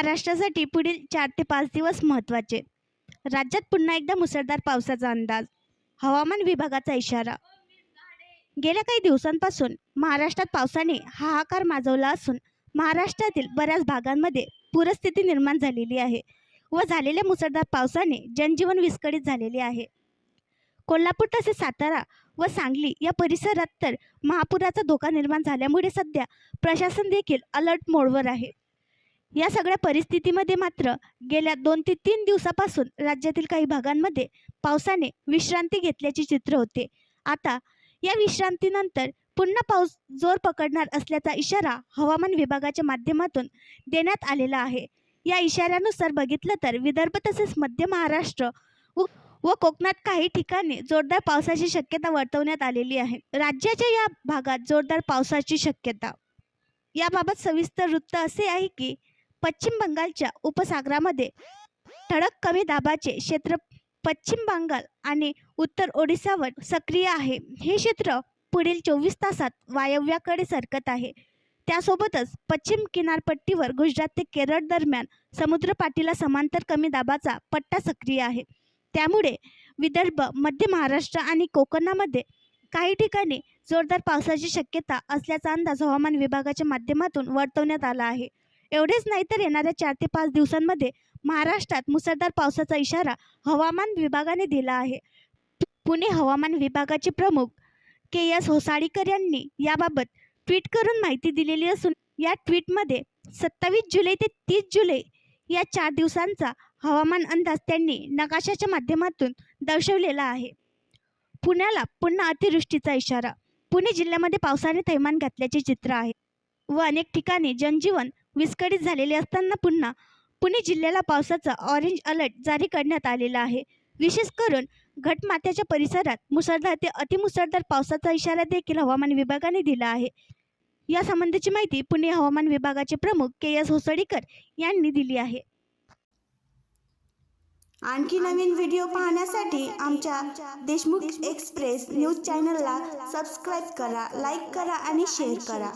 महाराष्ट्रासाठी पुढील 4 ते 5 दिवस महत्त्वाचे. राज्यात पुन्हा एकदा मुसळधार पावसाचा अंदाज. हवामान विभागाचा इशारा. गेल्या काही दिवसांपासून महाराष्ट्रात पावसाने हाहाकार माजवला असून महाराष्ट्रातील बऱ्याच भागांमध्ये पूरस्थिती निर्माण झालेली आहे व झालेल्या मुसळधार पावसाने जनजीवन विस्कळीत झालेले आहे. कोल्हापूर तसेच सातारा व सांगली या परिसरात तर महापुराचा धोका निर्माण झाल्यामुळे सध्या प्रशासन देखील अलर्ट मोडवर आहे. या सगळ्या परिस्थितीमध्ये मात्र गेल्या 2 ते 3 दिवसापासून राज्यातील काही भागांमध्ये पावसाने विश्रांती घेतल्याचे चित्र होते. आता या विश्रांतीनंतर पुन्हा पाऊस जोर पकडणार असल्याचा इशारा हवामान विभागाच्या माध्यमातून देण्यात आलेला आहे. या इशाऱ्यानुसार बघितलं तर विदर्भ तसेच मध्य महाराष्ट्र व कोकणात काही ठिकाणी जोरदार पावसाची शक्यता वर्तवण्यात आलेली आहे. राज्याच्या या भागात जोरदार पावसाची शक्यता. याबाबत सविस्तर वृत्त असे आहे की पश्चिम बंगालच्या उपसागरामध्ये ठळक कमी दाबाचे क्षेत्र पश्चिम बंगाल आणि उत्तर ओडिसावर सक्रिय आहे. हे क्षेत्र पुढील 24 तासात वायव्याकडे सरकत आहे. त्यासोबतच पश्चिम किनारपट्टीवर गुजरात ते केरळ दरम्यान समुद्रपाटीला समांतर कमी दाबाचा पट्टा सक्रिय आहे. त्यामुळे विदर्भ, मध्य महाराष्ट्र आणि कोकणामध्ये काही ठिकाणी जोरदार पावसाची शक्यता असल्याचा अंदाज हवामान विभागाच्या माध्यमातून वर्तवण्यात आला आहे. एवढेच नाही तर येणाऱ्या 4 ते 5 दिवसांमध्ये महाराष्ट्रात मुसळधार पावसाचा इशारा हवामान विभागाने दिला आहे. पुणे हवामान विभागाचे प्रमुख के.एस. होसाळीकर यांनी याबाबत ट्विट करून माहिती दिलेली असून या ट्विटमध्ये 27 जुलै ते 30 जुलै या 4 दिवसांचा हवामान अंदाज त्यांनी नकाशाच्या माध्यमातून दर्शवलेला आहे. पुण्याला पुन्हा अतिवृष्टीचा इशारा. पुणे जिल्ह्यामध्ये पावसाने थैमान घातल्याचे चित्र आहे व अनेक ठिकाणी जनजीवन विस्कळीत झालेले असताना पुन्हा पुणे जिल्ह्याला पावसाचा ऑरेंज अलर्ट जारी करण्यात आलेला आहे. विशेष करून घटमाथ्याच्या परिसरात मुसळधार ते अतिमुसळधार पावसाचा इशारा देखील हवामान विभागाने दिला आहे. यासंबंधीची माहिती पुणे हवामान विभागाचे प्रमुख के.एस. होसाळीकर यांनी दिली आहे. आणखी नवीन व्हिडिओ पाहण्यासाठी आमच्या देशमुख एक्सप्रेस न्यूज चॅनलला सबस्क्राईब करा, लाईक करा आणि शेअर करा.